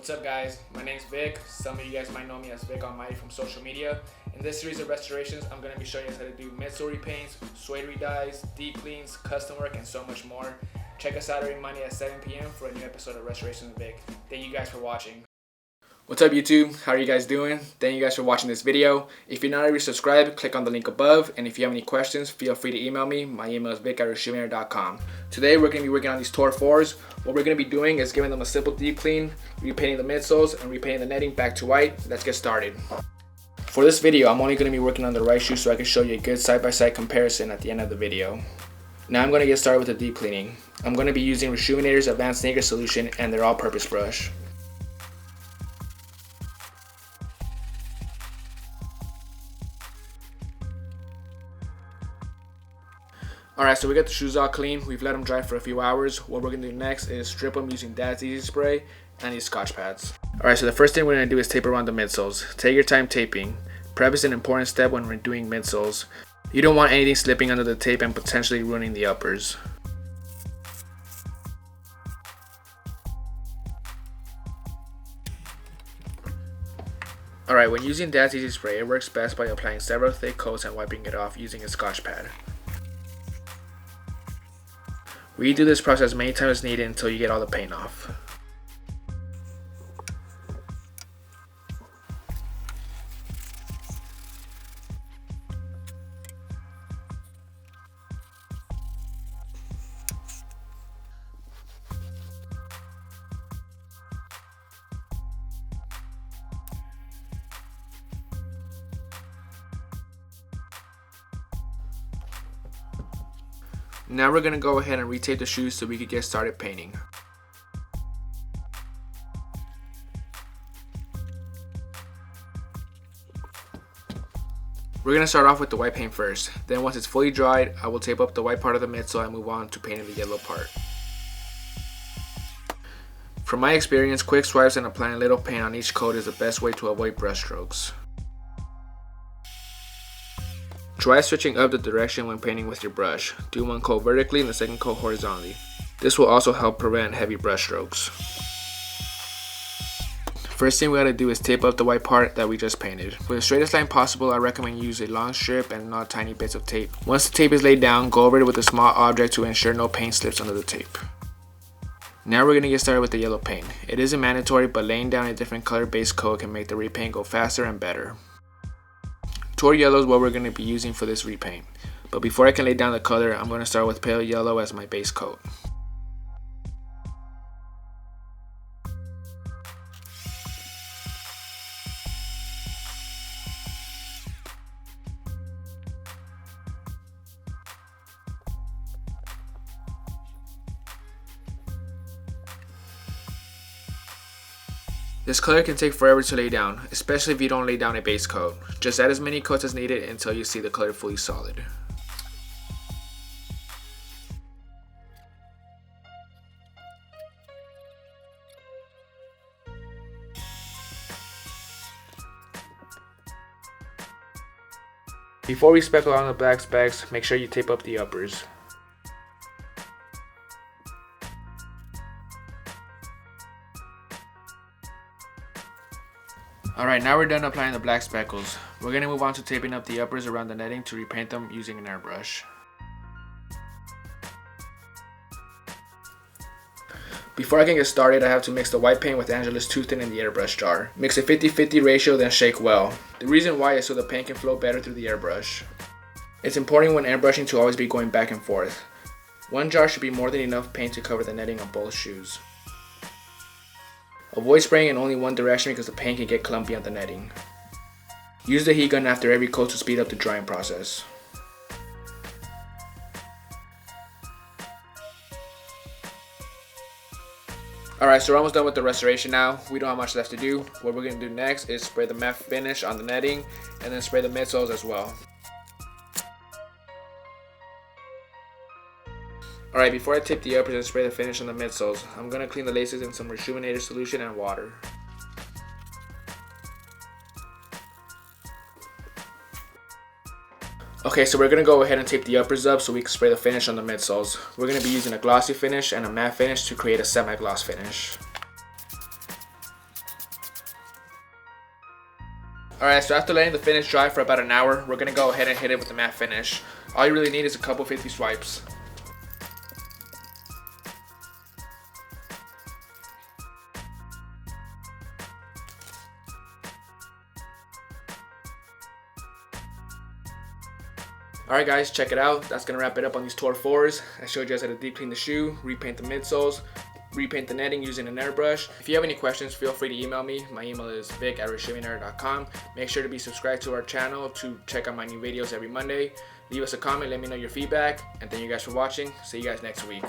What's up guys, my name's Vick. Some of you guys might know me as Vick Almighty from social media. In this series of restorations, I'm going to be showing you guys how to do midsole repaints, suede redyes, deep cleans, custom work, and so much more. Check us out every Monday at 7 p.m. for a new episode of Restorations with Vick. Thank you guys for watching. What's up YouTube? How are you guys doing? Thank you guys for watching this video. If you're not already subscribed, click on the link above. And if you have any questions, feel free to email me. My email is vick@resumeair.com. Today we're going to be working on these Tour 4s. What we're going to be doing is giving them a simple deep clean, repainting the midsoles, and repainting the netting back to white. Let's get started. For this video, I'm only going to be working on the right shoe so I can show you a good side-by-side comparison at the end of the video. Now I'm going to get started with the deep cleaning. I'm going to be using Resumeair's Advanced Sneaker Solution and their all-purpose brush. Alright, so we got the shoes all clean. We've let them dry for a few hours. What we're going to do next is strip them using Dad's Easy Spray and these Scotch pads. Alright, so the first thing we're going to do is tape around the midsoles. Take your time taping. Prep is an important step when we're doing midsoles. You don't want anything slipping under the tape and potentially ruining the uppers. Alright, when using Dad's Easy Spray, it works best by applying several thick coats and wiping it off using a Scotch pad. Redo this process many times as needed until you get all the paint off. Now we're going to go ahead and retape the shoes so we can get started painting. We're going to start off with the white paint first. Then once it's fully dried, I will tape up the white part of the midsole and move on to painting the yellow part. From my experience, quick swipes and applying a little paint on each coat is the best way to avoid brush strokes. Try switching up the direction when painting with your brush. Do one coat vertically and the second coat horizontally. This will also help prevent heavy brush strokes. First thing we gotta do is tape up the white part that we just painted. For the straightest line possible, I recommend you use a long strip and not tiny bits of tape. Once the tape is laid down, go over it with a small object to ensure no paint slips under the tape. Now we're gonna get started with the yellow paint. It isn't mandatory, but laying down a different color base coat can make the repaint go faster and better. Tour yellow is what we're going to be using for this repaint. But before I can lay down the color, I'm going to start with pale yellow as my base coat. This color can take forever to lay down, especially if you don't lay down a base coat. Just add as many coats as needed until you see the color fully solid. Before we speckle on the black specks, make sure you tape up the uppers. Alright, now we're done applying the black speckles. We're going to move on to taping up the uppers around the netting to repaint them using an airbrush. Before I can get started, I have to mix the white paint with Angela's Too Thin in the airbrush jar. Mix a 50-50 ratio, then shake well. The reason why is so the paint can flow better through the airbrush. It's important when airbrushing to always be going back and forth. One jar should be more than enough paint to cover the netting on both shoes. Avoid spraying in only one direction because the paint can get clumpy on the netting. Use the heat gun after every coat to speed up the drying process. Alright, so we're almost done with the restoration now. We don't have much left to do. What we're going to do next is spray the matte finish on the netting and then spray the midsoles as well. Alright, before I tape the uppers and spray the finish on the midsoles, I'm going to clean the laces in some Resumeair solution and water. Okay, so we're going to go ahead and tape the uppers up so we can spray the finish on the midsoles. We're going to be using a glossy finish and a matte finish to create a semi-gloss finish. Alright, so after letting the finish dry for about an hour, we're going to go ahead and hit it with the matte finish. All you really need is a couple 50 swipes. Alright guys, check it out. That's going to wrap it up on these Tour 4s. I showed you guys how to deep clean the shoe, repaint the midsoles, repaint the netting using an airbrush. If you have any questions, feel free to email me. My email is vick@reshivinera.com. Make sure to be subscribed to our channel to check out my new videos every Monday. Leave us a comment, let me know your feedback, and thank you guys for watching. See you guys next week.